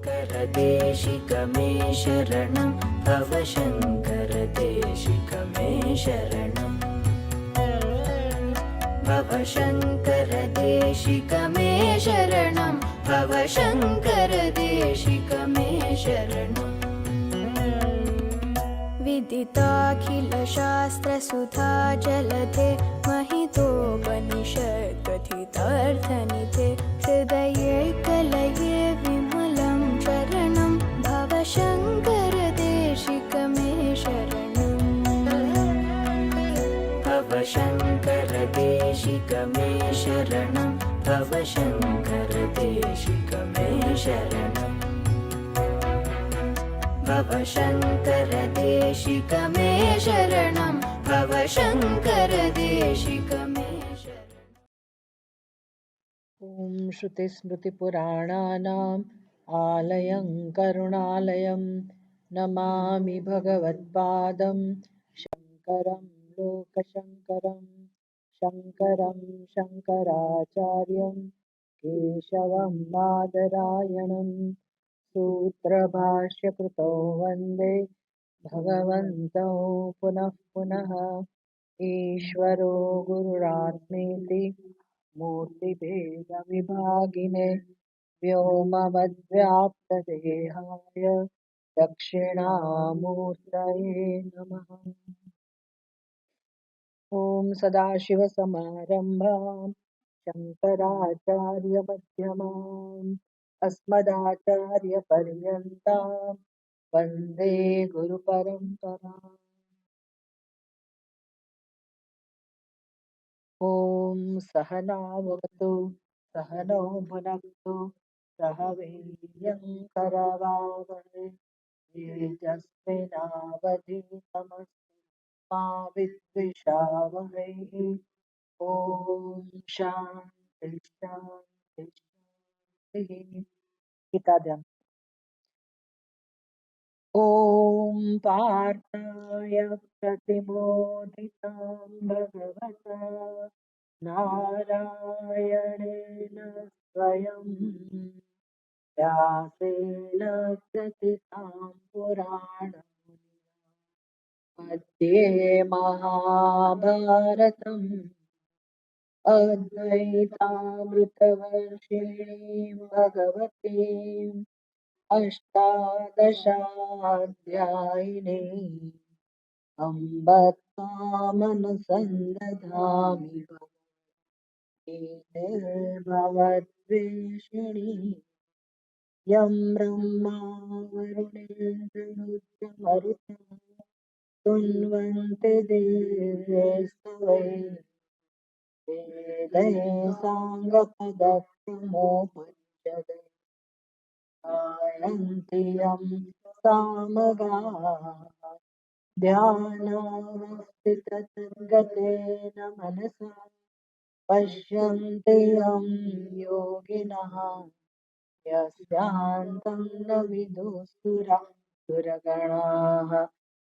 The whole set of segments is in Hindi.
देशिक मे शरणं भव शङ्कर देशिक मे शरणं भव शङ्कर देशिक मे शरणं भव शङ्कर देशिक मे शरणं विदिताखिलशास्त्रसुधा जलधे महितोपनिषत्कथितार्थनिधे हृदये कलये विमलं शरणं भव शङ्कर देशिक मे शरणं भव शङ्कर देशिक मे शरणं भव शङ्कर देशिक मे शरणं भव शङ्कर देशिक मे शरणं भव शङ्कर देशिक मे शरणं। ॐ श्रुतिस्मृतिपुराणानाम् आलयं करुणालयं नमामि भगवत्पादं शङ्करं लोकशङ्करं शङ्करं शङ्कराचार्यं केशवं बादरायणं सूत्रभाष्यकृतौ वन्दे भगवन्तौ पुनः पुनः ईश्वरो गुरुरात्मेति मूर्तिभेदविभागिने व्योमवद्व्याप्तदेहाय दक्षिणामूर्तये नमः। ॐ सदाशिवसमारम्भां शङ्कराचार्यमध्यमाम् अस्मदाचार्यपर्यन्तां वन्दे गुरुपरम्पराम्। ॐ सहनावतु सहनौ भुनक्तु सह वीर्यं करवावहै तेजस्विनावधीतमस्तु मा विद्विषावहै। ॐ शान्ति शान्ति शान्तिः। गीता ध्यान। ॐ पार्थाय प्रतिबोधितां भगवता नारायणेन स्वयं व्यासेन ग्रथितां पुराणम् मध्ये महाभारतम् अद्वैतामृतवर्षिणीं भगवतीम् अष्टादशाध्यायिनी अम्ब त्वामनुसन्दधामि भगवद्वेषिणी यं ब्रह्मा वरुणेन्द्ररुद्रमरुतः तुन्वन्ते देवैस्तवै वेदैः साङ्गपदक्रमोपनिषदैः गायन्ति यं सामगाः ध्यानावस्थिततद्गतेन मनसा पश्यन्ति यं योगिनः यस्यान्तं न विदुस्तुरगणाः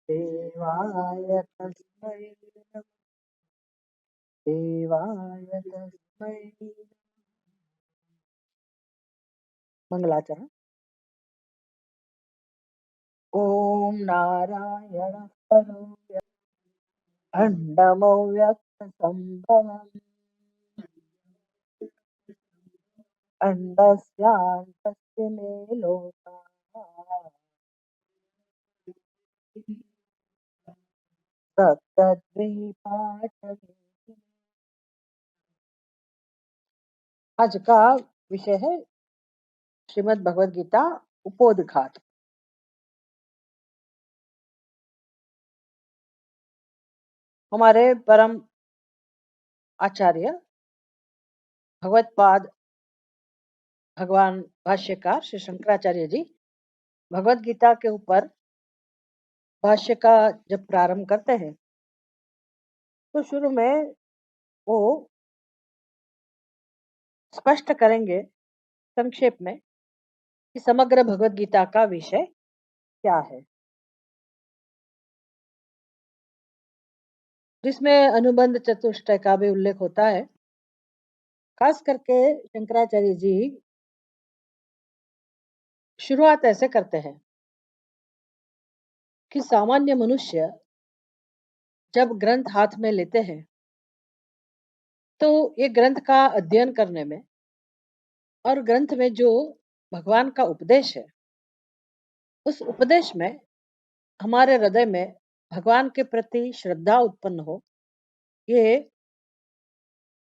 देवाय तस्मै मंगलाचरण। ॐ नारायणः परो अण्डमव्यक्तसम्भवम् अण्डस्यान्तस्य मे लोकाः सप्तद्वीपाटवी। आज का विषय है श्रीमद् भगवद गीता उपोदघात। हमारे परम आचार्य भगवत्पाद भगवान भाष्यकार श्री शंकराचार्य जी भगवद गीता के ऊपर भाष्य का जब प्रारंभ करते हैं तो शुरू में वो स्पष्ट करेंगे संक्षेप में कि समग्र भगवद गीता का विषय क्या है, जिसमें अनुबंध चतुष्टय का भी उल्लेख होता है। खास करके शंकराचार्य जी शुरुआत ऐसे करते हैं कि सामान्य मनुष्य जब ग्रंथ हाथ में लेते हैं तो ये ग्रंथ का अध्ययन करने में और ग्रंथ में जो भगवान का उपदेश है उस उपदेश में हमारे हृदय में भगवान के प्रति श्रद्धा उत्पन्न हो, ये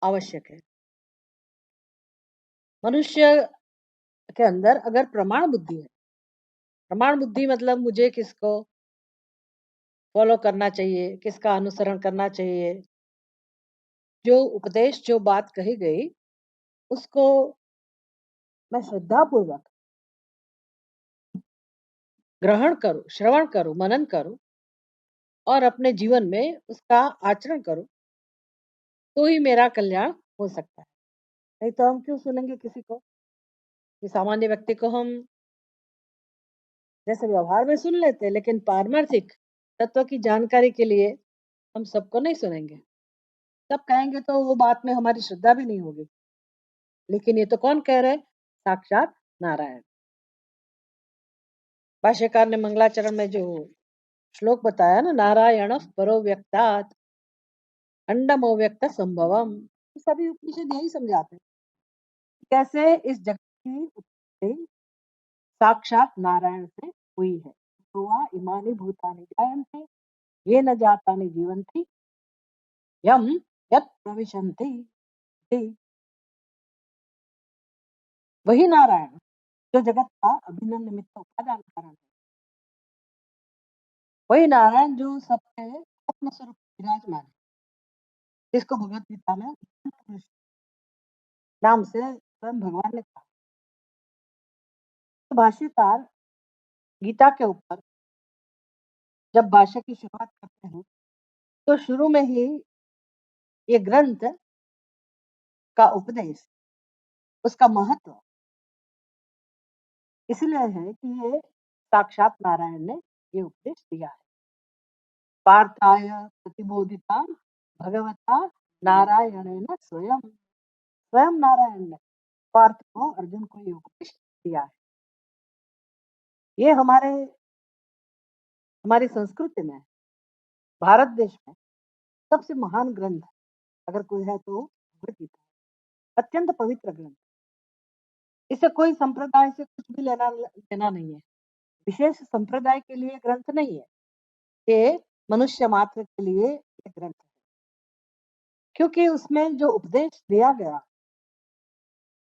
आवश्यक है। मनुष्य के अंदर अगर प्रमाण बुद्धि है, प्रमाण बुद्धि मतलब मुझे किसको फॉलो करना चाहिए, किसका अनुसरण करना चाहिए, जो उपदेश जो बात कही गई उसको मैं श्रद्धा पूर्वक ग्रहण करूं, श्रवण करूं, मनन करूं और अपने जीवन में उसका आचरण करूं, तो ही मेरा कल्याण हो सकता है। नहीं तो हम क्यों सुनेंगे किसी को? कि सामान्य व्यक्ति को हम जैसे व्यवहार में सुन लेते हैं, लेकिन पारमार्थिक तत्व की जानकारी के लिए हम सबको नहीं सुनेंगे। सब कहेंगे तो वो बात में हमारी श्रद्धा भी नहीं होगी। लेकिन ये तो कौन कह रहे हैं? साक्षात नारायण। भाष्यकार ने मंगलाचरण में जो श्लोक बताया ना, नारायण परो व्यक्तात् अंडम अव्यक्त संभवम, सभी उपनिषद यही समझाते हैं कैसे इस जगत की उत्पत्ति साक्षात नारायण से हुई है। तो इमानी भूतानि जायन्ते ये न जातानि जीवन्ति यम यत् प्रविशन्ति, वही नारायण जो जगत का अभिन्न निमित्त उपादान कारण है, वही नारायण जो सबके आत्म स्वरूप विराजमान है, जिसको भगवत गीता में नाम से स्वयं भगवान ने कहा। तो भाष्यकार गीता के ऊपर जब भाष्य की शुरुआत करते हैं तो शुरू में ही ये ग्रंथ का उपदेश, उसका महत्व इसलिए है कि ये साक्षात नारायण ने ये उपदेश दिया है। पार्थाय प्रतिबोधिता भगवता नारायणेन स्वयं, स्वयं नारायण ने पार्थ को, अर्जुन को ये उपदेश दिया है। ये हमारी संस्कृति में, भारत देश में सबसे महान ग्रंथ अगर कोई है तो भगवद गीता, अत्यंत पवित्र ग्रंथ। इसे कोई संप्रदाय से कुछ भी लेना देना नहीं है, विशेष संप्रदाय के लिए ग्रंथ नहीं है, ये मनुष्य मात्र के लिए ये ग्रंथ है, क्योंकि उसमें जो उपदेश दिया गया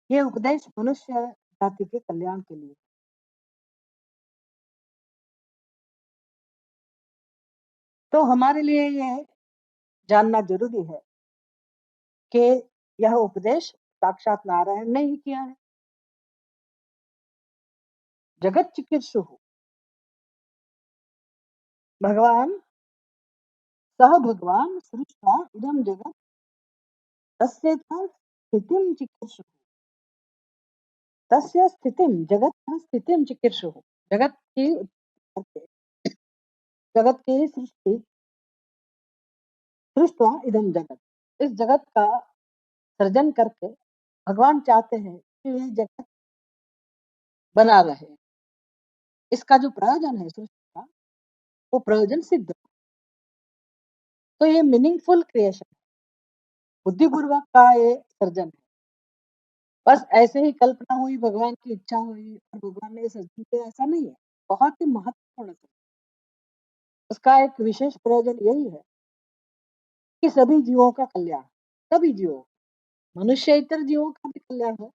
ये उपदेश मनुष्य जाति के कल्याण के लिए। तो हमारे लिए ये जानना जरूरी है कि यह उपदेश साक्षात नारायण ने ही किया है। जगत चिकीर्षु भगवान सह भगवान सृष्टा इदम जगत तस्य स्थितिम चिकीर्षु, तस्य स्थितिम जगत स्थितिम चिकीर्षु, जगत की जगत की सृष्टि सृष्टा इदम जगत, इस जगत का सृजन करके भगवान चाहते हैं कि ये जगत बना रहे। इसका जो प्रयोजन है सृष्टि का, वो प्रयोजन सिद्ध। तो ये मीनिंगफुल क्रिएशन, बुद्धिपूर्वक का ये सर्जन है। बस ऐसे ही कल्पना हुई, भगवान की इच्छा हुई और भगवान ने सर्जन किया, ऐसा नहीं है। बहुत ही महत्वपूर्ण है। उसका एक विशेष प्रयोजन यही है कि सभी जीवों का कल्याण, सभी जीवों, मनुष्य इतर जीवों का भी कल्याण हो,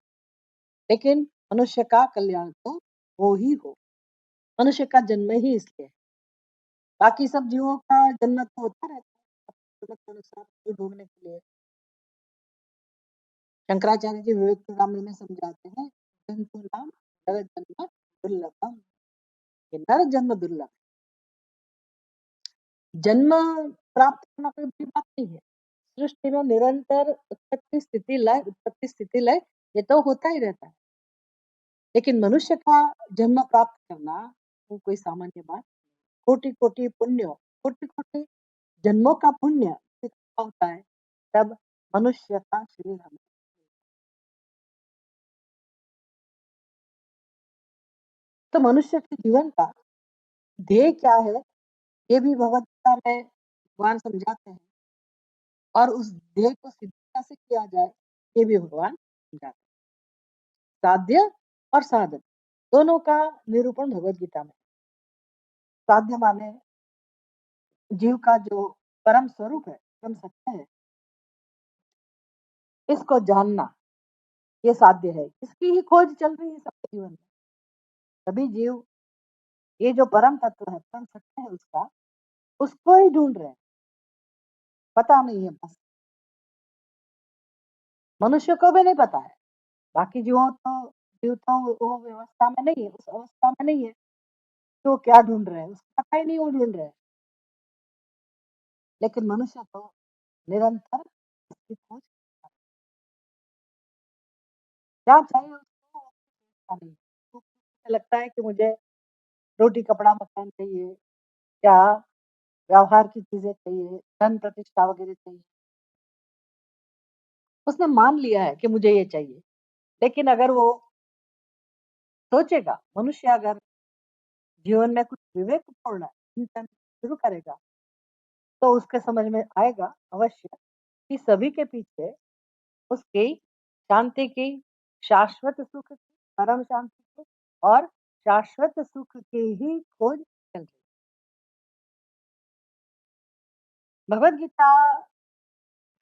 लेकिन मनुष्य का कल्याण तो वो ही हो। मनुष्य का जन्म ही इसलिए, बाकी सब जीवों का जन्म तो होता रहता है अपने के अनुसार भोगने के लिए। शंकराचार्य जी विवेक चूड़ामणि में समझाते हैं, जंतु नाम नर जन्म दुर्लभम, ये नर जन्म दुर्लभ, जन्म प्राप्त करना कोई बड़ी बात नहीं है। सृष्टि में निरंतर उत्पत्ति स्थिति लय, उत्पत्ति स्थिति लय, ये तो होता ही रहता है। लेकिन मनुष्य का जन्म प्राप्त करना वो कोई सामान्य बात, कोटि कोटि पुण्य, कोटि कोटि जन्मों का पुण्य होता है, तब मनुष्य का शरीर हमें तो मनुष्य के जीवन का ध्येय क्या है, ये भी भगवद गीता में भगवान समझाते हैं और उस ध्येय को सिद्ध कैसे किया जाए, ये भी भगवान समझाते हैं। साध्य और साधन दोनों का निरूपण भगवद गीता में। साध्य माने जीव का जो परम स्वरूप है, परम सत्य है, इसको जानना ये साध्य है। इसकी ही खोज चल रही है सबके जीवन में। सभी जीव ये जो परम तत्व है, परम सत्य है उसका, उसको ही ढूंढ रहे हैं, पता नहीं है बस। मनुष्य को भी नहीं पता है, बाकी जीव तो वो व्यवस्था में नहीं है, उस अवस्था में नहीं है कि वो क्या ढूंढ रहे हैं, उसको पता ही नहीं वो ढूंढ रहे हैं। लेकिन मनुष्य तो निरंतर इसकी खोज क्या चाहिए उसको, वो पता नहीं। तो लगता है कि मुझे रोटी कपड़ा मकान चाहिए, क्या व्यवहार की चीजें चाहिए, धन प्रतिष्ठा वगैरह चाहिए। उसने मान लिया है कि मुझे ये चाहिए। लेकिन अगर वो सोचेगा, मनुष्य अगर जीवन में कुछ विवेक छोड़ना चिंतन शुरू करेगा, तो उसके समझ में आएगा अवश्य कि सभी के पीछे उसकी शांति की, शाश्वत सुख की, परम शांति की और शाश्वत सुख की ही खोज चल रही। भगवद गीता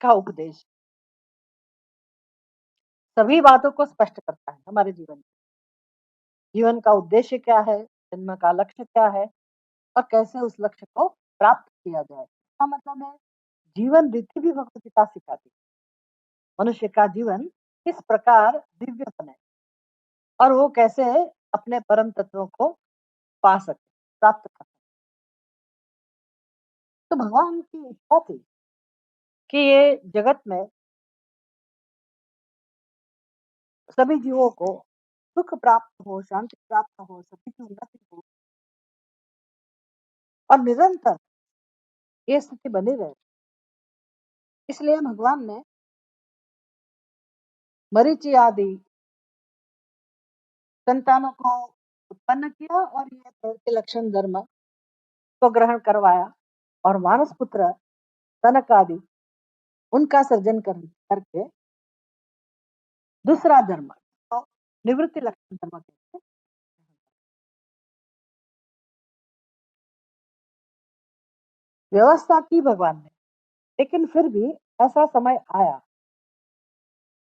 का उपदेश सभी बातों को स्पष्ट करता है हमारे जीवन में। जीवन का उद्देश्य क्या है, जन्म का लक्ष्य क्या है और कैसे उस लक्ष्य को प्राप्त किया जाए। इसका मतलब है जीवन रीति भी भगवद गीता सिखाती है। मनुष्य का जीवन किस प्रकार दिव्य बने और वो कैसे अपने परम तत्वों को पा सके, प्राप्त कर सके। तो भगवान की इच्छा थी कि ये जगत में सभी जीवों को सुख प्राप्त हो, शांति प्राप्त हो, सभी की उन्नति हो और निरंतर ये स्थिति बनी रहे। इसलिए भगवान ने मरीचि आदि संतानों को उत्पन्न किया और ये प्रवृत्ति लक्षण धर्म को ग्रहण करवाया और मानस पुत्र सनक आदि उनका सर्जन करके दूसरा धर्म तो निवृत्ति लक्षण धर्म कहते हैं। व्यवस्था की भगवान ने, लेकिन फिर भी ऐसा समय आया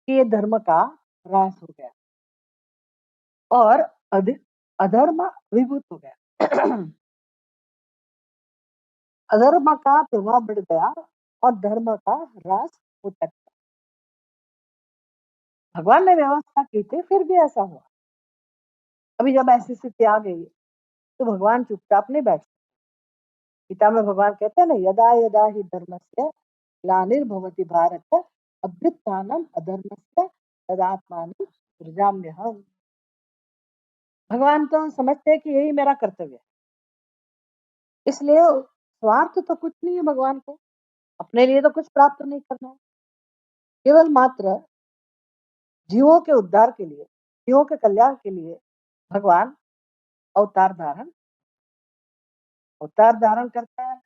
कि ये धर्म का ह्रास हो गया और अधर्म विभूत हो गया। अधर्म का प्रभाव बढ़ गया और धर्म का ह्रास होता गया। भगवान ने व्यवस्था की थी, फिर भी ऐसा हुआ। अभी जब ऐसी स्थिति आ गई तो भगवान चुपचाप नहीं बैठ। गीता में भगवान कहते हैं ना, यदा यदा ही धर्मस्य ग्लानिर्भवति भारत अभ्युत्थानम अधर्मस्य तदात्मानं सृजाम्यहम्। भगवान तो समझते हैं कि यही मेरा कर्तव्य है। इसलिए स्वार्थ तो कुछ नहीं है भगवान को, अपने लिए तो कुछ प्राप्त नहीं करना है। केवल मात्र जीवों के उद्धार के लिए, जीवों के कल्याण के लिए भगवान अवतार धारण अवतार धारण करता है।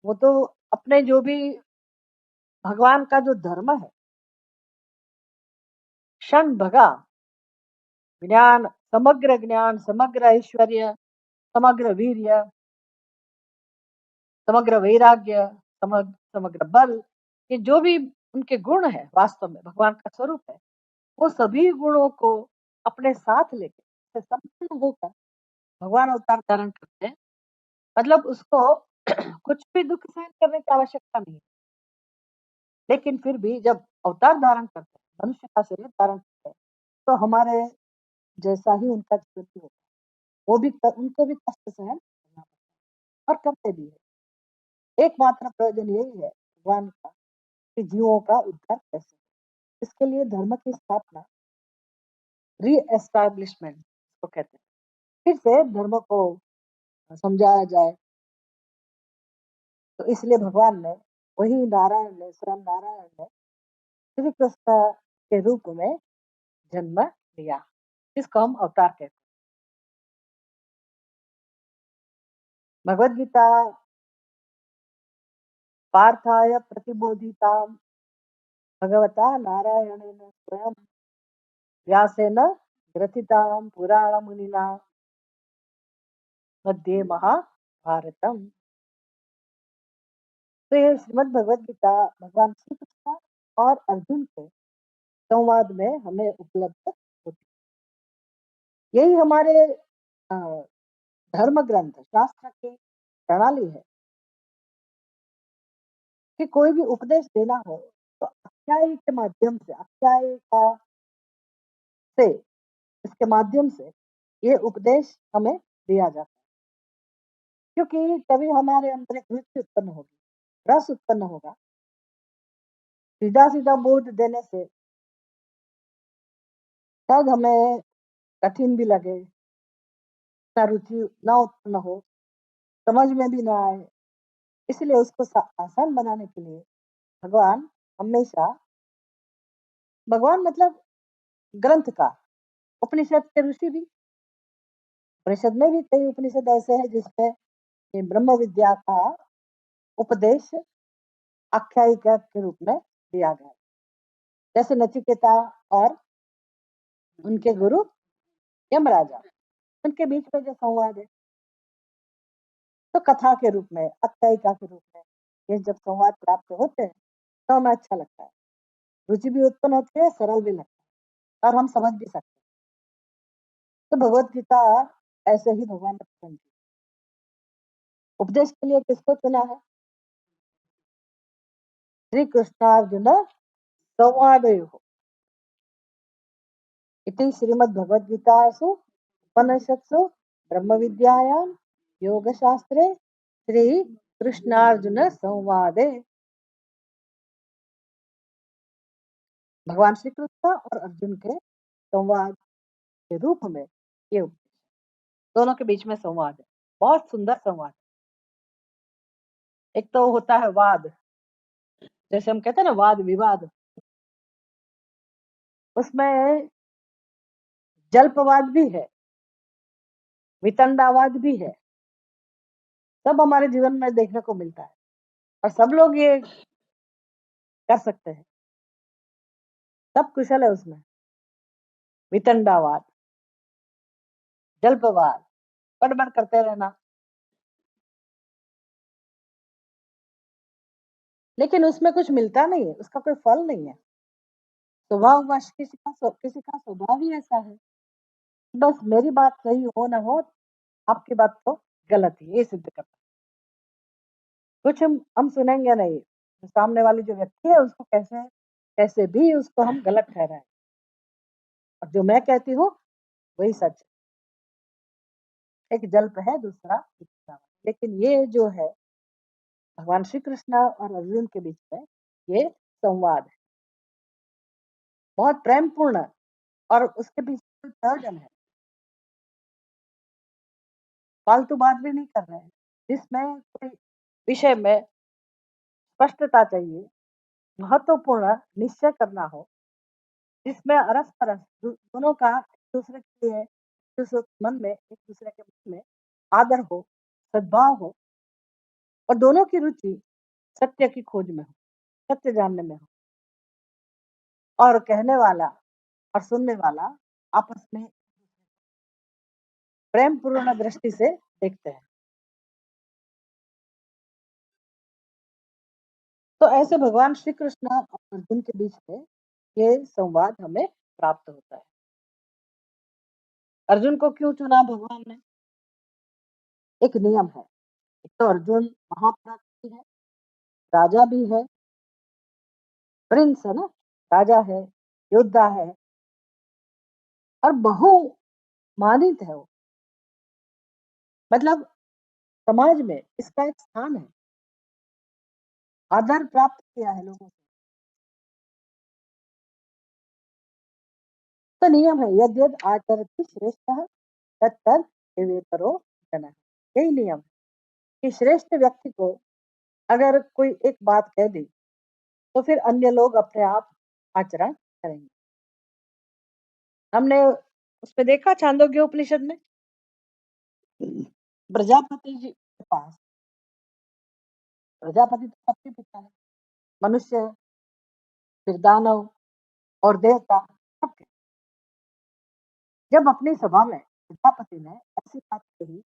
वो तो अपने जो भी भगवान का जो धर्म है, क्षण भगा ज्ञान, समग्र ऐश्वर्य, समग्र वीर्य, समग्र वैराग्य, समग्र बल, ये जो भी उनके गुण है, वास्तव में भगवान का स्वरूप है, वो सभी गुणों को अपने साथ लेके संपूर्ण होकर भगवान अवतार धारण करते हैं। मतलब उसको कुछ भी दुख सहन करने की आवश्यकता नहीं है। लेकिन फिर भी जब अवतार धारण करते हैं, मनुष्य का शरीर धारण करते हैं, तो हमारे जैसा ही उनका जीवन भी होता है। वो भी उनको भी कष्ट सहन करना पड़ता है और करते भी है। एकमात्र प्रयोजन यही है भगवान का कि जीवों का उद्धार कैसे। इसके लिए धर्म की स्थापना, री एस्टैब्लिशमेंट को कहते हैं। फिर से धर्म को समझाया जाए, तो इसलिए भगवान ने, वही नारायण ने, स्वयं नारायण ने श्री कृष्ण के रूप में जन्म लिया, जिसको हम अवतार कहते हैं। भगवद गीता पार्थाय प्रतिबोधितां भगवता नारायणेन स्वयं व्यासेन ग्रथितां पुराणमुनिना मध्ये महाभारतम। तो ये श्रीमद् भगवद गीता भगवान श्री कृष्ण और अर्जुन के संवाद में हमें उपलब्ध होती है। यही हमारे अ, धर्म ग्रंथ शास्त्र की प्रणाली है कि कोई भी उपदेश देना हो तो आख्यायी के माध्यम से, आख्यायिका से, इसके माध्यम से ये उपदेश हमें दिया जाता है, क्योंकि तभी हमारे अंदर एक रुचि उत्पन्न होगी, रस उत्पन्न होगा। सीधा सीधा बोध देने से शायद हमें कठिन भी लगे, ना रुचि ना उत्पन्न हो, समझ में भी ना आए। इसलिए उसको आसान बनाने के लिए भगवान हमेशा, भगवान मतलब ग्रंथ का, उपनिषद के ऋषि भी, उपनिषद में भी कई उपनिषद ऐसे हैं जिसमें ये ब्रह्म विद्या का उपदेश आख्यायिका के रूप में दिया गया है। जैसे नचिकेता और उनके गुरु यमराजा, उनके बीच में जो संवाद है, तो कथा के रूप में, आख्यायिका के रूप में ये जब संवाद प्राप्त होते हैं तो हमें अच्छा लगता है, रुचि भी उत्पन्न होती है, सरल भी लगता है और हम समझ भी सकते हैं। तो भगवत गीता ऐसे ही भगवान ने पसंद की। उपदेश के लिए किसको चुना है? श्री कृष्णार्जुन संवादयोः इति श्रीमद्भगवद्गीतासु उपनिषत्सु ब्रह्मविद्यायां योगशास्त्रे श्री कृष्णार्जुन संवादे। भगवान श्री कृष्ण और अर्जुन के संवाद के रूप में ये दोनों के बीच में संवाद है, बहुत सुंदर संवाद। एक तो होता है वाद, जैसे हम कहते हैं ना वाद विवाद, उसमें जल्पवाद भी है, वितंडावाद भी है, सब हमारे जीवन में देखने को मिलता है और सब लोग ये कर सकते हैं, सब कुशल है उसमें। वितंडावाद, जल्पवाद, बड़बड़ करते रहना, लेकिन उसमें कुछ मिलता नहीं है, उसका कोई फल नहीं है। स्वभाववश किसी का स्वभाव ही ऐसा है, बस मेरी बात सही हो ना हो, आपकी बात तो गलत है, ये सिद्ध करना। कुछ हम सुनेंगे नहीं, तो सामने वाली जो व्यक्ति है उसको कैसे कैसे भी उसको हम गलत ठहराएं, और जो मैं कहती हूँ वही सच है। एक जल्प है, दूसरा वितंडावाद। लेकिन ये जो है भगवान श्री कृष्ण और अर्जुन के बीच में ये संवाद है, बहुत प्रेमपूर्ण, और उसके पीछे कोई प्रयोजन है, फालतू बात भी नहीं कर रहे हैं, जिसमें कोई विषय में स्पष्टता चाहिए, महत्वपूर्ण निश्चय करना हो, जिसमें अरस परस दोनों का एक दूसरे के लिए, दूसरे के मन में, एक दूसरे के मन में आदर हो, सद्भाव हो, और दोनों की रुचि सत्य की खोज में हो, सत्य जानने में हो, और कहने वाला और सुनने वाला आपस में प्रेम पूर्ण दृष्टि से देखते हैं। तो ऐसे भगवान श्री कृष्ण और अर्जुन के बीच में ये संवाद हमें प्राप्त होता है। अर्जुन को क्यों चुना भगवान ने? एक नियम है, एक तो अर्जुन महापराक्रमी है, राजा भी है, प्रिंस है ना, राजा है, योद्धा है, और बहुमानित है वो, मतलब समाज में इसका एक स्थान है, आदर प्राप्त किया है लोगों से। तो नियम है, यद यद आचरति श्रेष्ठ तत्तद विवेकरो जनः। यही नियम है कि श्रेष्ठ व्यक्ति को अगर कोई एक बात कह दी तो फिर अन्य लोग अपने आप आचरण करेंगे। हमने उसमें देखा छांदोग्य उपनिषद में प्रजापति जी के पास प्रजापति तो सबके पिता है, मनुष्य, फिर दानव और देवता सबके। जब अपनी सभा में प्रजापति ने ऐसी बात कही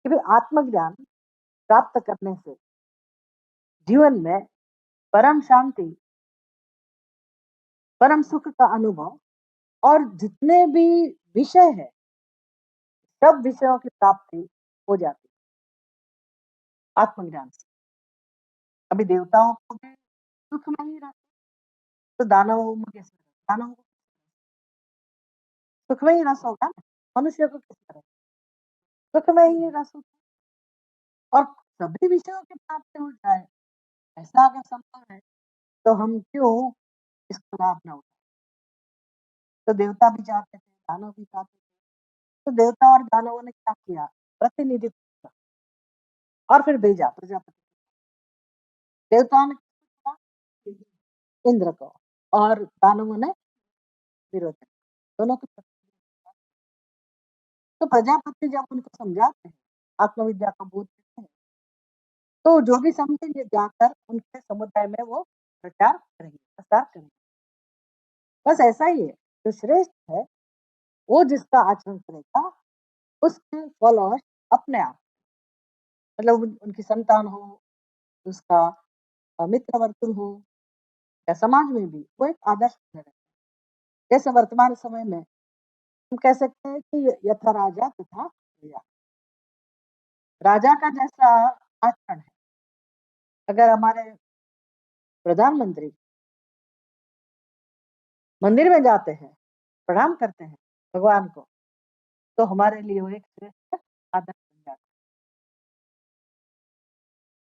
कि भाई आत्मज्ञान प्राप्त करने से जीवन में परम शांति, परम सुख का अनुभव और जितने भी विषय है, सब विषयों की प्राप्ति हो जाती है आत्मज्ञान से। अभी देवताओं को भी सुख में ही रहते, तो दानवों में कैसे रहते? दानवों को सुख में ही रस होगा ना, मनुष्य को किस तरह सुख में ही रस होता है। और सभी विषयों की प्राप्ति हो जाए, ऐसा अगर संभव है, तो हम क्यों इसका लाभ ना उठाएं? तो देवता भी चाहते थे, दानव भी चाहते थे। तो देवता और दानवों ने क्या किया? प्रतिनिधित्व किया और फिर भेजा प्रजापति। देवताओं ने किसको चुना? इंद्र को। और दानवों ने विरोध किया। दोनों को प्रतिनिधित्व। तो प्रजापति जब उनको समझाते हैं, आत्मविद्या का बोध देते हैं, तो जो भी समझेंगे जाकर उनके समुदाय में वो प्रचार करेंगे, प्रसार करेंगे। बस ऐसा ही है, जो श्रेष्ठ है वो जिसका आचरण करेगा उसके फॉलोअर्स अपने आप, मतलब उनकी संतान हो, उसका मित्र वर्तुल हो, या समाज में भी वो एक आदर्श बने रहते हैं। जैसे वर्तमान समय में हम कह सकते हैं कि यथा राजा तथा प्रजा। राजा का जैसा आचरण है, अगर हमारे प्रधानमंत्री मंदिर में जाते हैं, प्रणाम करते हैं भगवान को, तो हमारे लिए वो एक श्रेष्ठ आदर्श बन जाता है।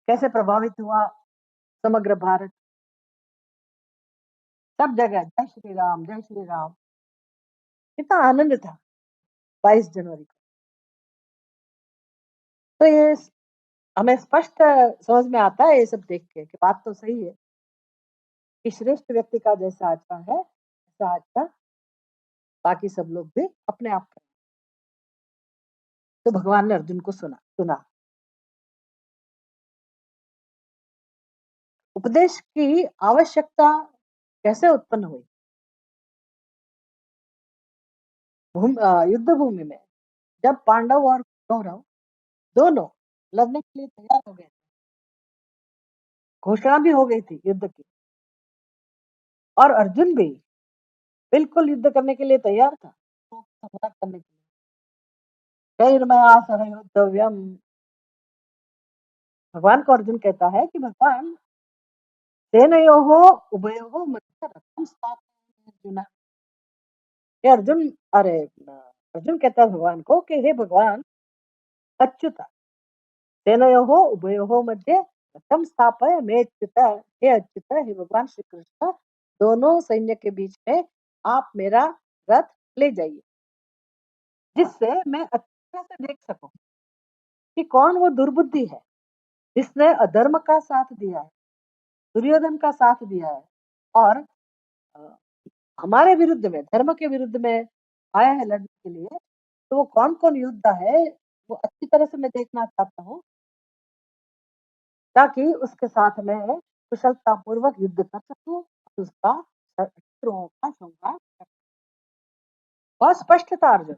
कैसे प्रभावित हुआ समग्र भारत, सब जगह जय श्री राम, जय श्री राम। कितना आनंद था 22 जनवरी को। तो ये हमें स्पष्ट समझ में आता है ये सब देख के कि बात तो सही है कि श्रेष्ठ व्यक्ति का जैसा आचरण है, ऐसा आचरण बाकी सब लोग भी अपने आप करें। तो भगवान ने अर्जुन को सुना। उपदेश की आवश्यकता कैसे उत्पन्न हुई? युद्ध भूमि में जब पांडव और कौरव दोनों लड़ने के लिए तैयार हो गए, घोषणा भी हो गई थी युद्ध की, और अर्जुन भी बिल्कुल युद्ध करने के लिए तैयार था, तो संहार करने के लिए। कैर्मया सह योद्धव्यम, भगवान को अर्जुन कहता है कि भगवान सेनयोः उभयोः मध्ये रथं स्थापयामि अर्जुन। हे अर्जुन, अरे अर्जुन कहता है भगवान को कि हे भगवान अच्युत, सेनयोः उभयोः मध्ये रथं स्थापयामि अच्युत। हे अच्युत, हे भगवान श्री कृष्ण, दोनों सैन्य के बीच में आप मेरा रथ ले जाइए, जिससे मैं अच्छी तरह से देख सकूं कि कौन वो दुर्बुद्धि है जिसने अधर्म का साथ दिया है, दुर्योधन का साथ दिया है, और अ, हमारे विरुद्ध में, धर्म के विरुद्ध में आया है लड़ने के लिए। तो वो कौन-कौन योद्धा है, वो अच्छी तरह से मैं देखना चाहता हूँ, ताकि उसके साथ मैं कुशलतापूर्वक युद्ध कर सकूँ, उसका शत्रुओं का संहार कर सकूँ। बहुत स्पष्ट था अर्जुन,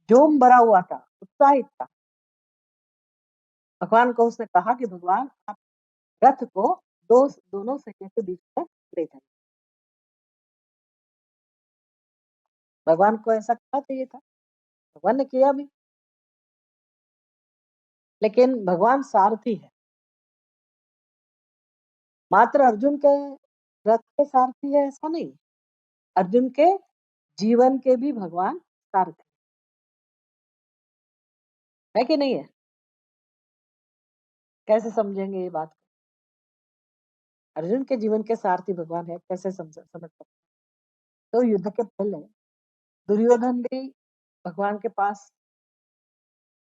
जोम भरा हुआ था, उत्साहित था। भगवान को उसने कहा कि भगवान आप रथ को दोनों सैन्य के बीच में ले जाइए। भगवान को ऐसा करना चाहिए था, भगवान ने किया भी। लेकिन भगवान सारथी है, मात्र अर्जुन के रथ के सारथी है ऐसा नहीं, अर्जुन के जीवन के भी भगवान सारथी है कि नहीं है? कैसे समझेंगे ये बात? अर्जुन के जीवन के सारथी भगवान है, कैसे समझ सकते? तो युद्ध के पहले दुर्योधन भी भगवान के पास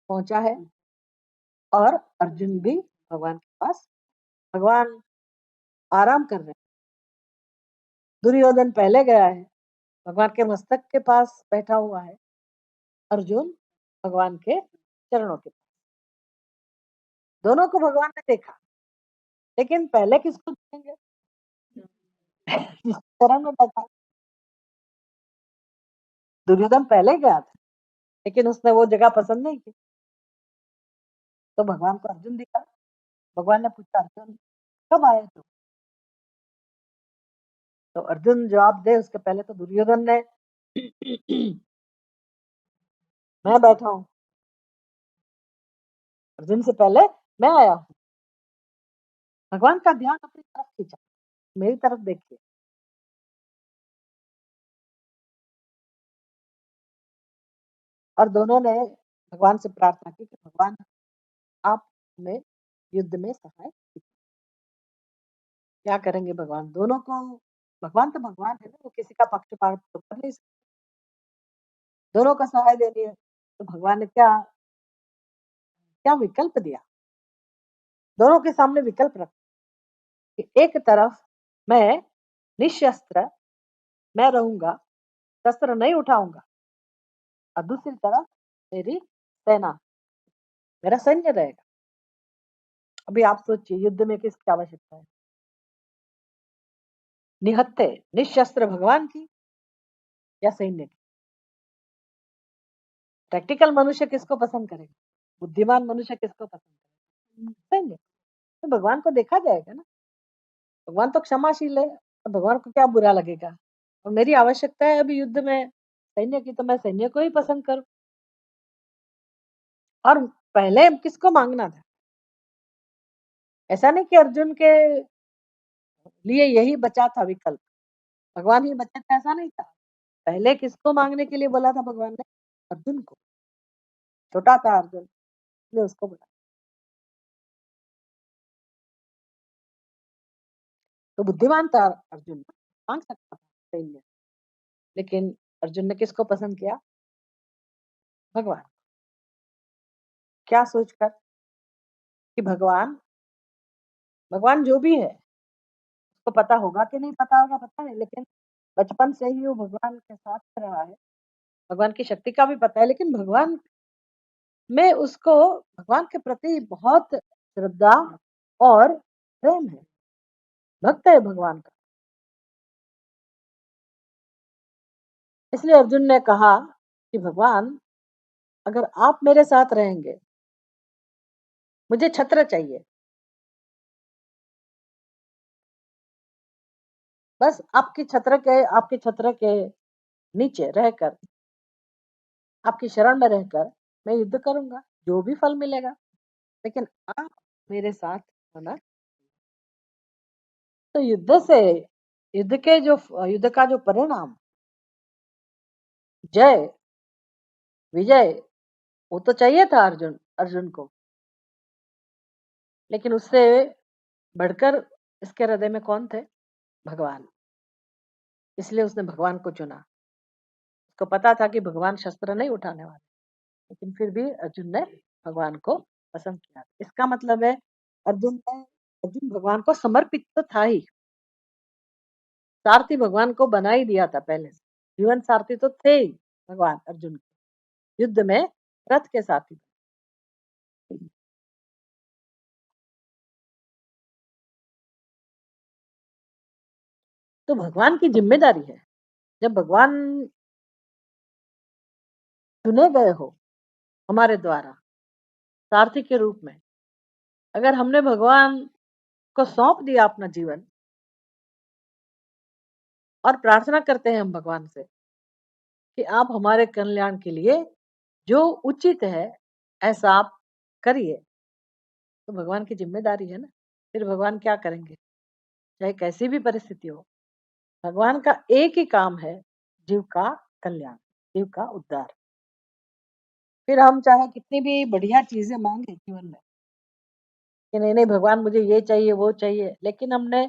पहुंचा है, और अर्जुन भी भगवान के पास। भगवान आराम कर रहे हैं, दुर्योधन पहले गया है, भगवान के मस्तक के पास बैठा हुआ है, अर्जुन भगवान के चरणों के पास। दोनों को भगवान ने देखा, लेकिन पहले किसको देखेंगे? जिस शरण में बैठा। दुर्योधन पहले गया था, लेकिन उसने वो जगह पसंद नहीं की, तो भगवान को अर्जुन दिखा। भगवान ने पूछा, अर्जुन कब आए तुम? तो अर्जुन जवाब दे उसके पहले तो दुर्योधन ने मैं बैठा हूँ, अर्जुन से पहले मैं आया हूँ। भगवान का ध्यान अपनी तरफ खींचा, मेरी तरफ देखिए। और दोनों ने भगवान से प्रार्थना की कि भगवान आप हमें युद्ध में सहाय कीजिए। क्या करेंगे भगवान? दोनों को, भगवान तो भगवान है ना, वो किसी का पक्षपात तो कर नहीं सकते। दोनों का सहाय देनी है, तो भगवान ने क्या क्या विकल्प दिया? दोनों के सामने विकल्प रखा कि एक तरफ मैं निशस्त्र मैं रहूंगा, शस्त्र नहीं उठाऊंगा, और दूसरी तरफ मेरी सेना, मेरा सैन्य रहेगा। अभी आप सोचिए, युद्ध में किसकी आवश्यकता है? निहत्थे निशस्त्र भगवान की या सैन्य की? प्रैक्टिकल मनुष्य किसको पसंद करेगा? बुद्धिमान मनुष्य किसको पसंद करेगा? सैन्य। तो भगवान को देखा जाएगा ना, भगवान तो क्षमाशील है, तो भगवान को क्या बुरा लगेगा? और मेरी आवश्यकता है अभी युद्ध में सैन्य की, तो मैं सैन्य को ही पसंद करूं। और पहले किसको मांगना था? ऐसा नहीं कि अर्जुन के लिए यही बचा था विकल्प, भगवान ही बचे थे, ऐसा नहीं था। पहले किसको मांगने के लिए बोला था भगवान ने? अर्जुन को। छोटा था अर्जुन, इसलिए उसको बोला। तो बुद्धिमान था अर्जुन, मांग सकता था सैन्य, लेकिन अर्जुन ने किसको पसंद किया? भगवान। क्या सोचकर कि भगवान भगवान जो भी है, उसको पता होगा कि नहीं पता होगा पता नहीं, लेकिन बचपन से ही वो भगवान के साथ रहा है, भगवान की शक्ति का भी पता है, लेकिन भगवान में उसको भगवान के प्रति बहुत श्रद्धा और प्रेम है, भक्त है भगवान का। इसलिए अर्जुन ने कहा कि भगवान, अगर आप मेरे साथ रहेंगे, मुझे छत्र चाहिए, बस आपके छत्र के नीचे रहकर, आपकी शरण में रहकर मैं युद्ध करूंगा, जो भी फल मिलेगा, लेकिन आप मेरे साथ होना। तो युद्ध का जो परिणाम, जय विजय, वो तो चाहिए था अर्जुन अर्जुन को, लेकिन उससे बढ़कर इसके हृदय में कौन थे? भगवान। इसलिए उसने भगवान को चुना। उसको पता था कि भगवान शस्त्र नहीं उठाने वाले, लेकिन फिर भी अर्जुन ने भगवान को पसंद किया। इसका मतलब है अर्जुन भगवान को समर्पित तो था ही, सारथी भगवान को बना ही दिया था पहले से, जीवन सारथी तो थे ही भगवान अर्जुन के, युद्ध में रथ के साथी। तो भगवान की जिम्मेदारी है, जब भगवान चुने गए हो हमारे द्वारा सारथी के रूप में, अगर हमने भगवान को सौंप दिया अपना जीवन, और प्रार्थना करते हैं हम भगवान से कि आप हमारे कल्याण के लिए जो उचित है ऐसा आप करिए, तो भगवान की जिम्मेदारी है ना। फिर भगवान क्या करेंगे? चाहे कैसी भी परिस्थिति हो, भगवान का एक ही काम है, जीव का कल्याण, जीव का उद्धार। फिर हम चाहे कितनी भी बढ़िया चीजें मांगे जीवन में कि नहीं नहीं भगवान मुझे ये चाहिए वो चाहिए, लेकिन हमने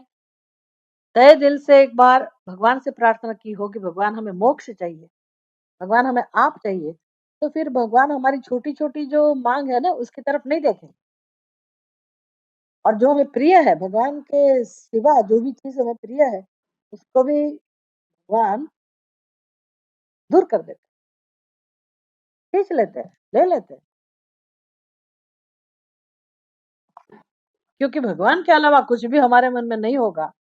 तहे दिल से एक बार भगवान से प्रार्थना की हो कि भगवान हमें मोक्ष चाहिए, भगवान हमें आप चाहिए, तो फिर भगवान हमारी छोटी छोटी जो मांग है ना उसकी तरफ नहीं देखें, और जो हमें प्रिय है, भगवान के सिवा जो भी चीज हमें प्रिय है, उसको भी भगवान दूर कर देते, खींच लेते हैं, ले लेते हैं। क्योंकि भगवान के अलावा कुछ भी हमारे मन में नहीं होगा।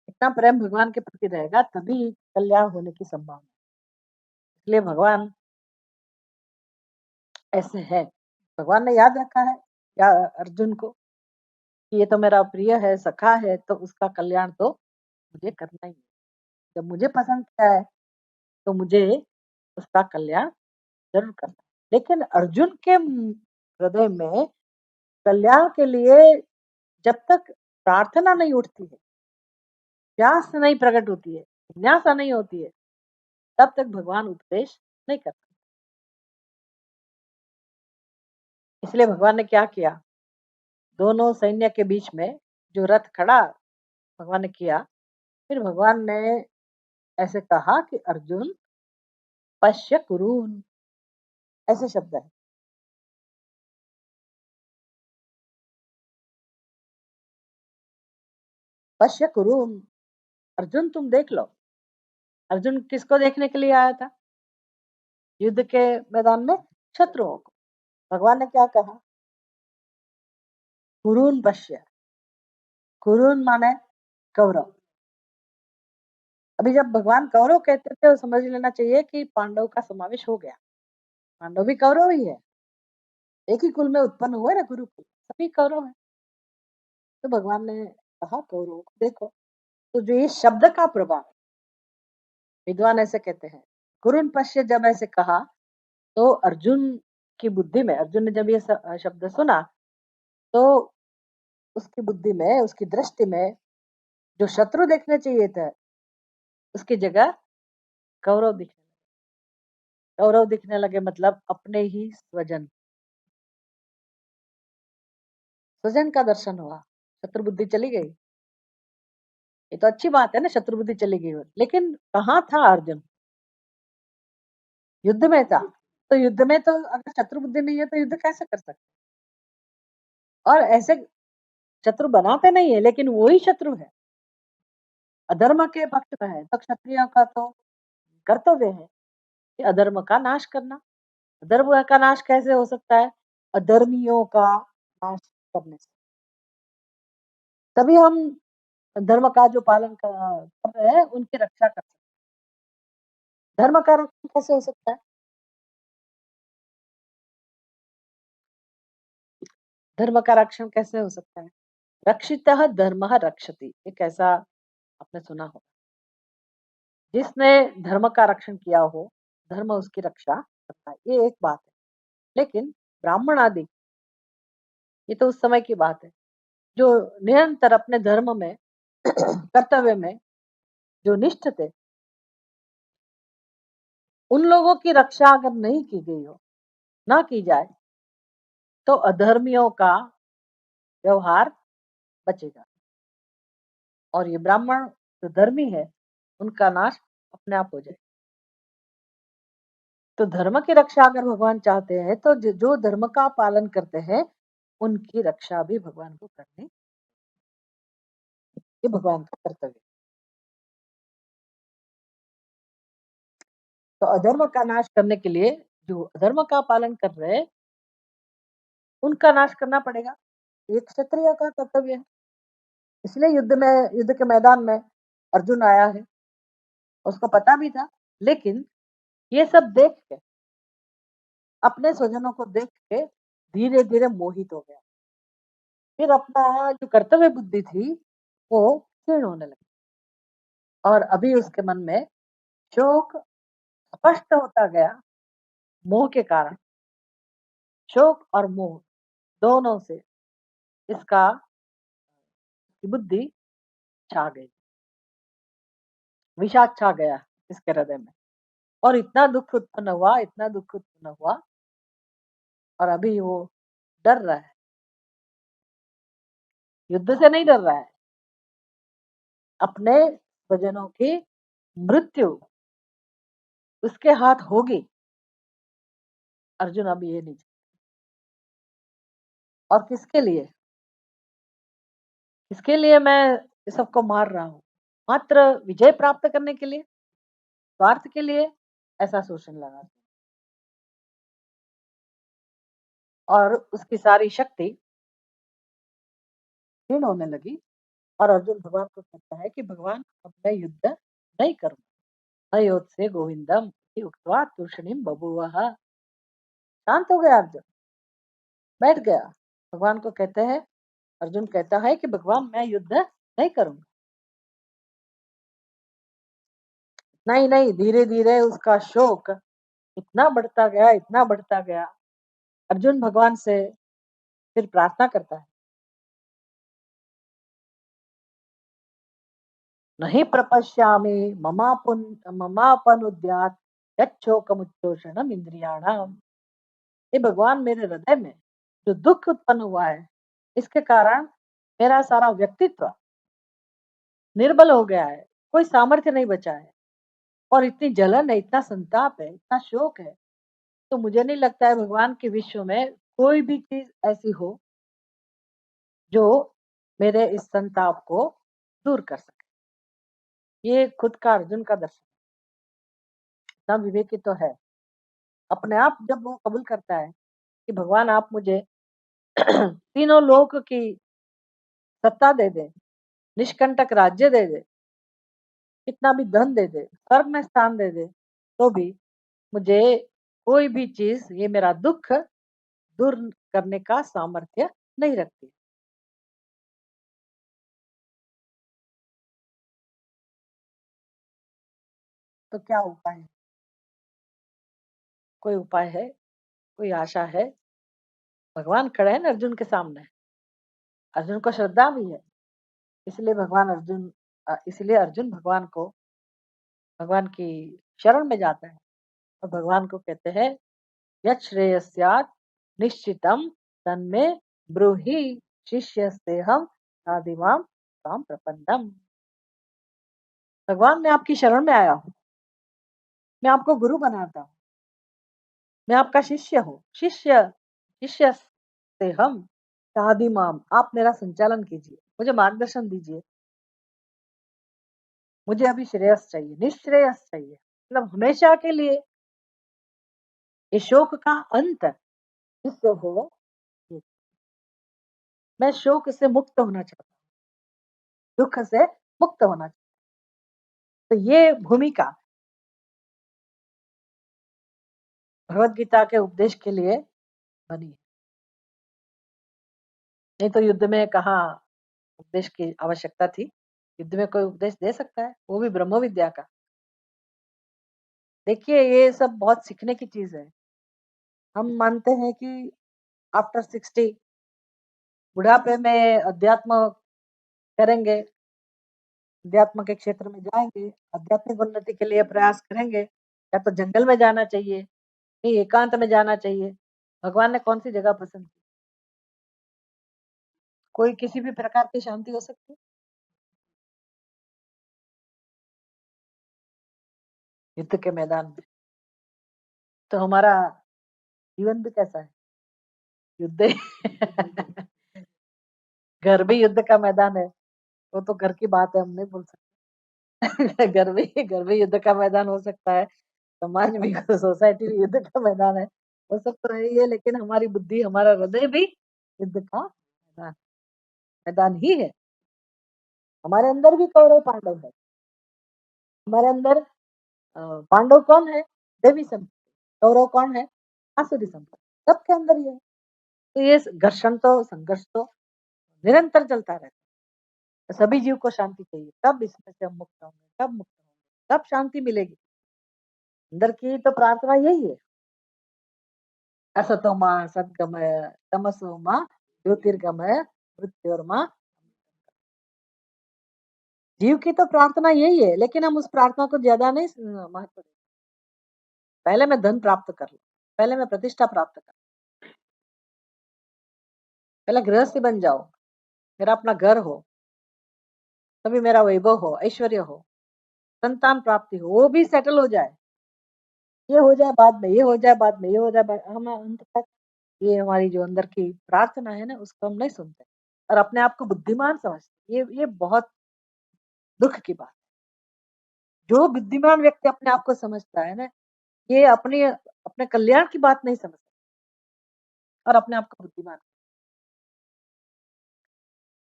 इतना प्रेम भगवान के प्रति रहेगा तभी कल्याण होने की संभावना। इसलिए भगवान ऐसे है। भगवान ने याद रखा है या अर्जुन को कि ये तो मेरा प्रिय है, सखा है, तो उसका कल्याण तो मुझे करना ही है। जब मुझे पसंद किया है तो मुझे उसका कल्याण ज़रूर करना है। लेकिन अर्जुन के हृदय में कल्याण के लिए जब तक प्रार्थना नहीं उठती है, प्यास नहीं प्रकट होती है, जिज्ञासा नहीं होती है, तब तक भगवान उपदेश नहीं करते। इसलिए भगवान ने क्या किया, दोनों सैन्य के बीच में जो रथ खड़ा भगवान ने किया, फिर भगवान ने ऐसे कहा कि अर्जुन पश्य कुरुन, ऐसे शब्द है। पश्य कुरुन, अर्जुन तुम देख लो। अर्जुन किसको देखने के लिए आया था? युद्ध के मैदान में शत्रुओं को। भगवान ने क्या कहा? कुरुन पश्य। कुरुन माने कौरव। अभी जब भगवान कौरव कहते थे तो समझ लेना चाहिए कि पांडव का समावेश हो गया। पांडव भी कौरव ही है, एक ही कुल में उत्पन्न हुए ना, गुरुकुल, सभी कौरव है। तो भगवान ने कहा कौरव को देखो। तो जो ये शब्द का प्रभाव, विद्वान ऐसे कहते हैं, कुरुन पश्य जब ऐसे कहा तो अर्जुन की बुद्धि में, अर्जुन ने जब ये शब्द सुना तो उसकी बुद्धि में, उसकी दृष्टि में जो शत्रु देखने चाहिए थे उसकी जगह कौरव दिखने, कौरव दिखने लगे, मतलब अपने ही स्वजन। स्वजन का दर्शन हुआ, शत्रु बुद्धि चली गई। ये तो अच्छी बात है ना, शत्रु बुद्धि चली गई। लेकिन कहाँ था अर्जुन? युद्ध में था। तो युद्ध में तो अगर शत्रु बुद्धि नहीं है तो युद्ध कैसे कर सकते? और ऐसे शत्रु बनाते नहीं है, लेकिन वही शत्रु है, अधर्म के पक्ष में है। तो क्षत्रियों का तो कर्तव्य है कि अधर्म का नाश करना। अधर्म का नाश कैसे हो सकता है? अधर्मियों का नाश करने से। तभी हम धर्म का जो पालन कर रहे हैं उनकी रक्षा कर सकते हैं। धर्म का रक्षण कैसे हो सकता है? धर्म का रक्षण कैसे हो सकता है? रक्षितः धर्मः रक्षति, एक ऐसा आपने सुना हो। जिसने धर्म का रक्षण किया हो, धर्म उसकी रक्षा करता है। ये एक बात है। लेकिन ब्राह्मण आदि, ये तो उस समय की बात है, जो निरंतर अपने धर्म में कर्तव्य में जो निष्ठ थे, उन लोगों की रक्षा अगर नहीं की गई हो, ना की जाए, तो अधर्मियों का व्यवहार बचेगा। और ये ब्राह्मण जो धर्मी है, उनका नाश अपने आप हो जाए। तो धर्म की रक्षा अगर भगवान चाहते हैं तो जो धर्म का पालन करते हैं उनकी रक्षा भी भगवान को करनी, ये भगवान का कर्तव्य है। तो अधर्म का नाश करने के लिए जो अधर्म का पालन कर रहे हैं उनका नाश करना पड़ेगा, ये क्षत्रिय का कर्तव्य है। इसलिए युद्ध के मैदान में अर्जुन आया है, उसको पता भी था। लेकिन ये सब देख के, अपने स्वजनों को देख के धीरे धीरे मोहित हो गया। फिर अपना जो कर्तव्य बुद्धि थी वो क्षीण होने लगी और अभी उसके मन में शोक स्पष्ट होता गया। मोह के कारण, शोक और मोह दोनों से इसका बुद्धि छा गई, विषाद छा गया इसके हृदय में। और इतना दुख उत्पन्न हुआ, इतना दुख उत्पन्न हुआ, और अभी वो डर रहा है। युद्ध से नहीं डर रहा है, अपने स्वजनों की मृत्यु उसके हाथ होगी। अर्जुन अब ये नहीं, और किसके लिए, किसके लिए मैं इस सबको मार रहा हूँ? मात्र विजय प्राप्त करने के लिए, स्वार्थ के लिए, ऐसा सोचने लगा। और उसकी सारी शक्ति क्षीण होने लगी और अर्जुन भगवान को कहता है कि भगवान अब मैं युद्ध नहीं करूंगा। अयोध्य गोविंदम इति उक्त्वा तूष्णीम बभूवः। शांत हो गया अर्जुन, बैठ गया। भगवान को कहते हैं, अर्जुन कहता है कि भगवान मैं युद्ध नहीं करूंगा। नहीं नहीं, धीरे धीरे उसका शोक इतना बढ़ता गया, इतना बढ़ता गया। अर्जुन भगवान से फिर प्रार्थना करता है, नहीं प्रपश्यामि ममापनुद्यात् यच्छोकमुच्चोषणम इंद्रियाणाम। हे भगवान, मेरे हृदय में जो दुख उत्पन्न हुआ है, इसके कारण मेरा सारा व्यक्तित्व निर्बल हो गया है, कोई सामर्थ्य नहीं बचा है, और इतनी जलन है, इतना संताप है, इतना शोक है। तो मुझे नहीं लगता है भगवान के विश्व में कोई भी चीज ऐसी हो जो मेरे इस संताप को दूर कर सके। ये खुद का अर्जुन का दर्शन, इतना विवेकी तो है। अपने आप जब वो कबूल करता है कि भगवान आप मुझे तीनों लोक की सत्ता दे दे, निष्कंटक राज्य दे दे, कितना भी धन दे दे, स्वर्ग में स्थान दे दे, तो भी मुझे कोई भी चीज ये मेरा दुख दूर करने का सामर्थ्य नहीं रखती। तो क्या उपाय है? कोई उपाय है? कोई आशा है? भगवान खड़े हैं ना अर्जुन के सामने। अर्जुन को श्रद्धा भी है, इसलिए इसलिए अर्जुन भगवान की शरण में जाता है और भगवान को कहते हैं, यत् श्रेयस्यात् निश्चितम तन्मे ब्रूहि शिष्यस्तेहम आदिमाम ताम प्रपन्नम। भगवान, मैं आपकी शरण में आया हूँ, मैं आपको गुरु बनाता हूँ, मैं आपका शिष्य हूँ। शिष्य से हम साधिमाम, आप मेरा संचालन कीजिए, मुझे मार्गदर्शन दीजिए। मुझे अभी श्रेयस चाहिए, निश्रेयस चाहिए, मतलब हमेशा के लिए ये शोक का अंत जिससे हो। मैं शोक से मुक्त होना चाहता हूँ, दुख से मुक्त होना चाहता हूँ। तो ये भूमिका भगवत गीता के उपदेश के लिए बनी है। नहीं तो युद्ध में कहाँ उपदेश की आवश्यकता थी? युद्ध में कोई उपदेश दे सकता है, वो भी ब्रह्म विद्या का। देखिए, ये सब बहुत सीखने की चीज है। हम मानते हैं कि आफ्टर 60 बुढ़ापे में अध्यात्म करेंगे, अध्यात्म के क्षेत्र में जाएंगे, आध्यात्मिक उन्नति के लिए प्रयास करेंगे, या तो जंगल में जाना चाहिए, नहीं एकांत में जाना चाहिए। भगवान ने कौन सी जगह पसंद की? कोई किसी भी प्रकार की शांति हो सकती है युद्ध के मैदान में। तो हमारा जीवन भी कैसा है? युद्ध घर भी युद्ध का मैदान है। वो तो घर की बात है, हम नहीं बोल सकते। घर भी युद्ध का मैदान हो सकता है, समाज भी सोसाइटी भी युद्ध का मैदान है। वो सब तो है ही है, लेकिन हमारी बुद्धि, हमारा हृदय भी युद्ध का मैदान ही है। हमारे अंदर भी कौरव पांडव है। हमारे अंदर पांडव कौन है? देवी संपत्ति। कौरव कौन है? आसुरी संपत्ति। सबके अंदर ये है। तो ये घर्षण तो, संघर्ष तो निरंतर चलता रहता है। सभी जीव को शांति चाहिए, कब इसमें से हम मुक्त होंगे, कब मुक्त होंगे, कब शांति मिलेगी? अंदर की तो प्रार्थना यही है। असतो मा सद्गमय, तमसो मा ज्योतिर्गमय, मृत्योर्मा। जीव की तो प्रार्थना यही है, लेकिन हम उस प्रार्थना को ज्यादा नहीं महत्व देते। पहले मैं धन प्राप्त कर लूं, पहले मैं प्रतिष्ठा प्राप्त कर, पहले गृहस्थी बन जाओ, मेरा अपना घर हो, तभी मेरा वैभव हो, ऐश्वर्य हो, संतान प्राप्ति हो, वो भी सेटल हो जाए। ये हो जाए बाद में, ये हो जाए बाद में, ये हो जाए हम अंत तक ये हमारी जो अंदर की प्रार्थना है ना, उसको हम नहीं सुनते और अपने आप को बुद्धिमान समझते। ये बहुत दुख की बात। जो बुद्धिमान व्यक्ति अपने आप को समझता है ना, ये अपने कल्याण की बात नहीं समझता और अपने आप को बुद्धिमान।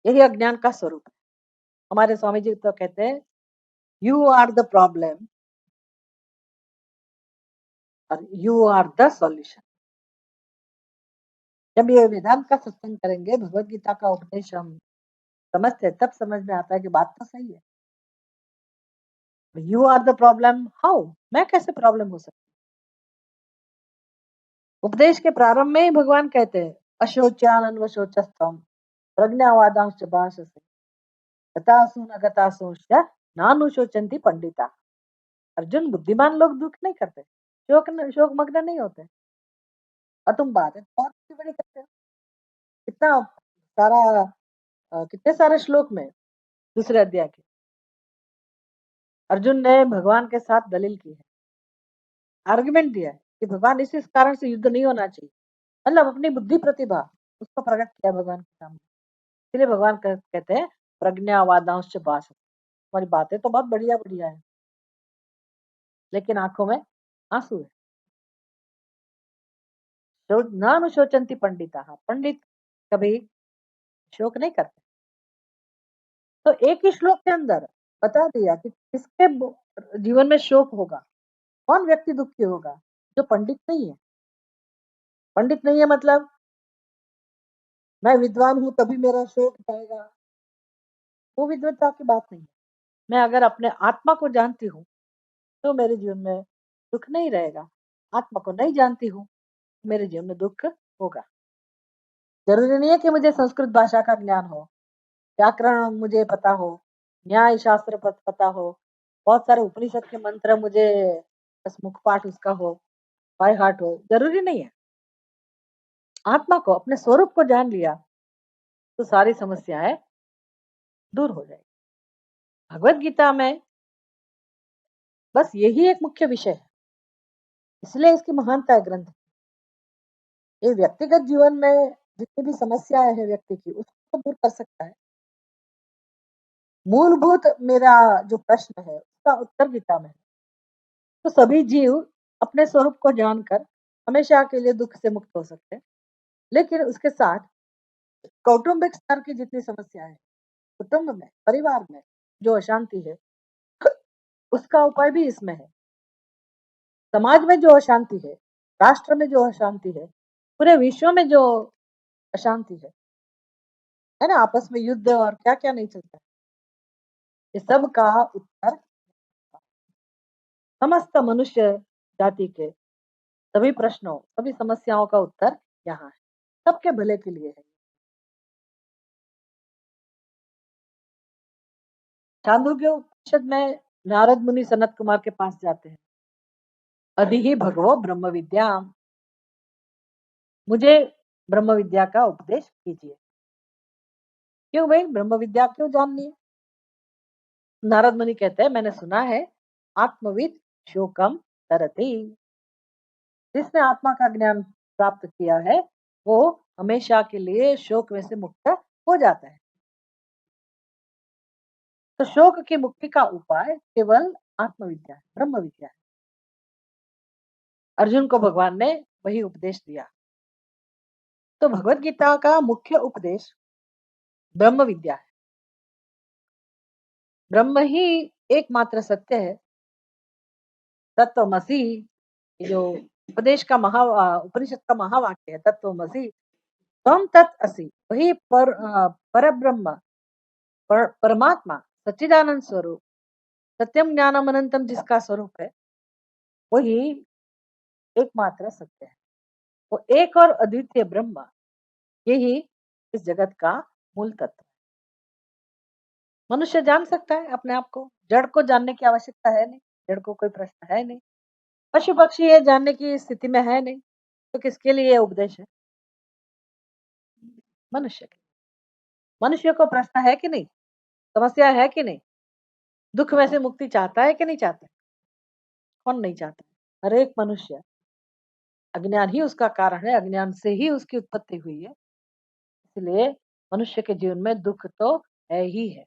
यही अज्ञान का स्वरूप है। हमारे स्वामी जी तो कहते हैं, यू आर द प्रॉब्लम और यू आर द सॉल्यूशन। जब ये वेदांत का सत्संग करेंगे, भगवत गीता का उपदेश हम समझते हैं, तब समझ में आता है कि बात तो सही है। You are the problem, how? मैं कैसे प्रॉब्लम हो सकती? उपदेश के प्रारंभ में ही भगवान कहते हैं, अशोच्यानन्व शोचस्तम प्रज्ञावादांश्च भाषसे गतासु न गतासु नानुशोचन्ति पंडिता। अर्जुन, बुद्धिमान लोग दुख नहीं करते, शोक मग्न नहीं होते, और तुम बात है और भी बड़ी करते हो। कितना सारा कितने सारे श्लोक में दूसरे अध्याय के अर्जुन ने भगवान के साथ दलील की है, आर्गुमेंट दिया है कि भगवान इस कारण से युद्ध नहीं होना चाहिए, मतलब अपनी बुद्धि प्रतिभा उसको प्रकट किया भगवान के सामने। इसलिए भगवान कहते हैं, प्रज्ञावादांश भाष, तुम्हारी बातें तो बहुत बढ़िया बढ़िया है, लेकिन आंखों में आंसू है। नानुशोचन्ति पंडिता, पंडित कभी शोक नहीं करते। तो एक ही श्लोक के अंदर बता दिया कि किसके जीवन में शोक होगा, कौन व्यक्ति दुखी होगा, जो पंडित नहीं है। पंडित नहीं है मतलब मैं विद्वान हूं तभी मेरा शोक जाएगा, वो विद्वता की बात नहीं है। मैं अगर अपने आत्मा को जानती हूँ तो मेरे जीवन में दुख नहीं रहेगा, आत्मा को नहीं जानती हूँ मेरे जीवन में दुख होगा। जरूरी नहीं है कि मुझे संस्कृत भाषा का ज्ञान हो, व्याकरण मुझे पता हो, न्याय शास्त्र पता हो, बहुत सारे उपनिषद के मंत्र मुझे बस मुखपाठ उसका हो, बाय हार्ट हो, जरूरी नहीं है। आत्मा को, अपने स्वरूप को जान लिया तो सारी समस्याएं दूर हो जाएगी। भगवत गीता में बस यही एक मुख्य विषय है, इसलिए इसकी महानता है ग्रंथ। ये व्यक्तिगत जीवन में जितनी भी समस्याएं हैं व्यक्ति की, उसको दूर कर सकता है। मूलभूत मेरा जो प्रश्न है उसका उत्तर गीता में है। तो सभी जीव अपने स्वरूप को जानकर हमेशा के लिए दुख से मुक्त हो सकते हैं, लेकिन उसके साथ कौटुंबिक स्तर की जितनी समस्याएं हैं, कुटुंब में, परिवार में जो अशांति है, उसका उपाय भी इसमें है। समाज में जो अशांति है, राष्ट्र में जो अशांति है, पूरे विश्व में जो अशांति है ना, आपस में युद्ध और क्या क्या नहीं चलता है, ये सब का उत्तर समस्त मनुष्य जाति के सभी प्रश्नों, सभी समस्याओं का उत्तर यहाँ है, सबके भले के लिए है। छांदोग्य उपनिषद में नारद मुनि सनत कुमार के पास जाते हैं, अधि ही भगवो ब्रह्म विद्या, मुझे ब्रह्म विद्या का उपदेश कीजिए। क्यों भाई, ब्रह्म विद्या क्यों जाननी है? नारद मुनि कहते हैं, मैंने सुना है आत्मविद शोकम तरति, जिसने आत्मा का ज्ञान प्राप्त किया है वो हमेशा के लिए शोक में से मुक्त हो जाता है। तो शोक की मुक्ति का उपाय केवल आत्मविद्या है, ब्रह्म विद्या है। अर्जुन को भगवान ने वही उपदेश दिया। तो भगवत गीता का मुख्य उपदेश ब्रह्म विद्या है। ब्रह्म ही एकमात्र सत्य है, तत्वमसि, जो उपदेश का उपनिषद का महावाक्य है, तत्वमसि त्वं तत् असि, वही पर ब्रह्म, परमात्मा, सच्चिदानंद स्वरूप, सत्यम ज्ञानम अनंतम जिसका स्वरूप है, वही एकमात्र सत्य है। वो एक और अद्वितीय ब्रह्म, यही इस जगत का मूल तत्व है। मनुष्य जान सकता है अपने आप को, जड़ को जानने की आवश्यकता है नहीं, जड़ को कोई प्रश्न है नहीं। पशु पक्षी ये जानने की स्थिति में है नहीं, तो किसके लिए उपदेश है? मनुष्य के। मनुष्य को प्रश्न है कि नहीं, समस्या है कि नहीं, दुख में से मुक्ति चाहता है कि नहीं चाहता? कौन नहीं चाहता? हर एक मनुष्य, अज्ञान ही उसका कारण है, अज्ञान से ही उसकी उत्पत्ति हुई है, इसलिए मनुष्य के जीवन में दुख तो है ही है।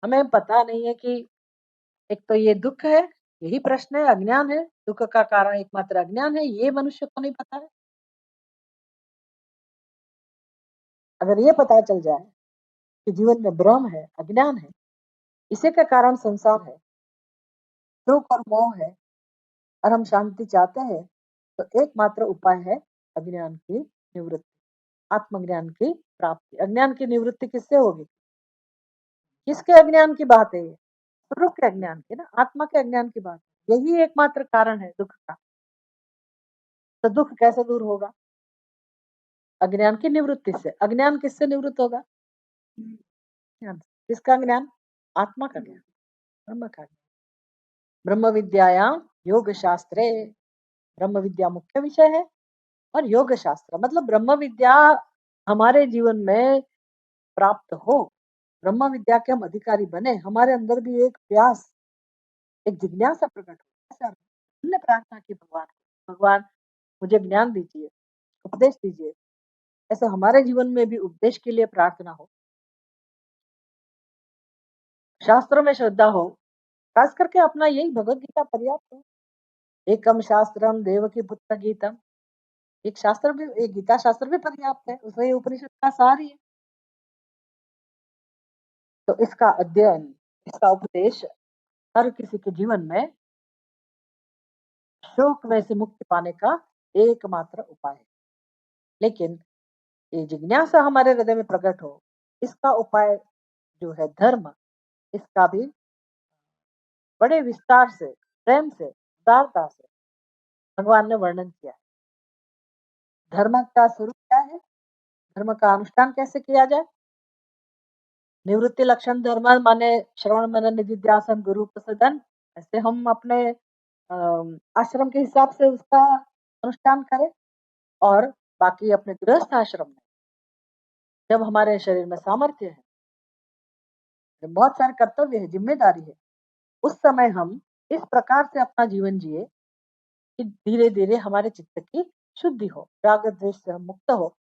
हमें पता नहीं है कि एक तो ये दुख है, यही प्रश्न है, अज्ञान है, दुख का कारण एकमात्र अज्ञान है, ये मनुष्य को नहीं पता है। अगर ये पता चल जाए कि जीवन में भ्रम है, अज्ञान है, इसी के कारण संसार है, दुख और मोह है, और हम शांति चाहते हैं, तो एकमात्र उपाय है अज्ञान की निवृत्ति, आत्मज्ञान की प्राप्ति। अज्ञान की निवृत्ति किससे होगी? किसके अज्ञान की बात है ये? स्वरूप के अज्ञान की ना, आत्मा के अज्ञान की बात है। यही एकमात्र कारण है दुख का। तो दुख कैसे दूर होगा? अज्ञान की निवृत्ति से। अज्ञान किससे निवृत्त होगा? ज्ञान से। किसका ज्ञान? आत्मा का ज्ञान, ब्रह्म का ज्ञान। ब्रह्म विद्यायाम योग शास्त्रे, ब्रह्म विद्या मुख्य विषय है, और योग शास्त्र मतलब ब्रह्म विद्या हमारे जीवन में प्राप्त हो, ब्रह्म विद्या के हम अधिकारी बने, हमारे अंदर भी एक प्यास, एक जिज्ञासा प्रकट हो। ऐसा हमने प्रार्थना की भगवान को, भगवान मुझे ज्ञान दीजिए, उपदेश दीजिए। ऐसे हमारे जीवन में भी उपदेश के लिए प्रार्थना हो, शास्त्रों में श्रद्धा हो, खास करके अपना यही भगवत गीता पर्याप्त है। एकम शास्त्रम देवकी पुत्र गीतम, एक शास्त्र भी, एक गीता शास्त्र भी पर्याप्त है, उसमें ये उपनिषद का सार ही है। तो इसका अध्ययन, इसका उपदेश हर किसी के जीवन में शोक में से मुक्ति पाने का एकमात्र उपाय है। लेकिन ये जिज्ञासा हमारे हृदय में प्रकट हो, इसका उपाय जो है धर्म, इसका भी बड़े विस्तार से, प्रेम से, उदारता से भगवान ने वर्णन किया है। धर्म का स्वरूप क्या है? धर्म का अनुष्ठान कैसे किया जाए? निवृत्ति लक्षण धर्म माने श्रवण मनन निधिध्यासन गुरु प्रसादन। ऐसे हम अपने आश्रम के हिसाब से उसका अनुष्ठान करें, और बाकी अपने गृहस्थ आश्रम में जब हमारे शरीर में सामर्थ्य है, बहुत सारे कर्तव्य है, जिम्मेदारी है, उस समय हम इस प्रकार से अपना जीवन जिए कि धीरे धीरे हमारे चित्त की शुद्धि हो, राग द्वेष से हम मुक्त हो,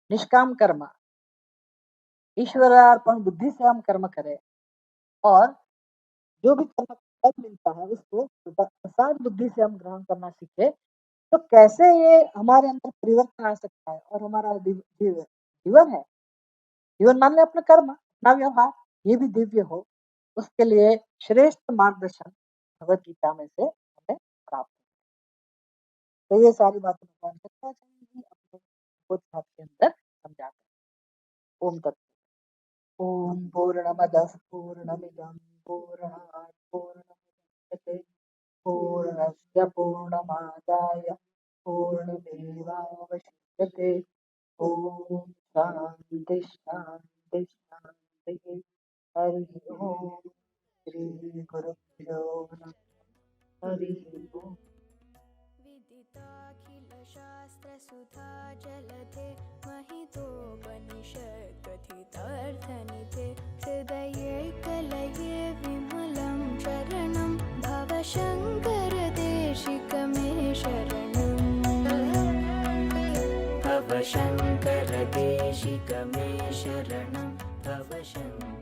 निष्काम कर्म, ईश्वरार्पण बुद्धि से हम कर्म करें, और जो भी कर्म फल मिलता है उसको प्रसाद बुद्धि से हम ग्रहण करना सीखे। तो कैसे ये हमारे अंदर परिवर्तन आ सकता है, और हमारा जीवन है, जीवन मान ले अपना कर्म, अपना व्यवहार, ये भी दिव्य हो, उसके लिए श्रेष्ठ मार्गदर्शन भगवत गीता में से हमें प्राप्त है। तो ये सारी बातें भगवान शंकराचार्य जी अपने बोध भाव के अंदर समझाते हैं। ओम तत्व। ओम पूर्णमदः पूर्णमिदं पूर्णात् पूर्णमुदच्यते पूर्णस्य पूर्णमादाय पूर्णमेवावशिष्यते। ओम शांति शांति शांति। हरि ओम। श्री गुरुभ्यो नमः। हरि ओम। विदिताखिल शास्त्र सुधा जलधे महितोपनिषत् कथितार्थनिधे हृदये कलये विमलं शरणं भवशङ्कर देशिकमे शरणं भवशङ्कर देशिकमे शरणं भवशङ्कर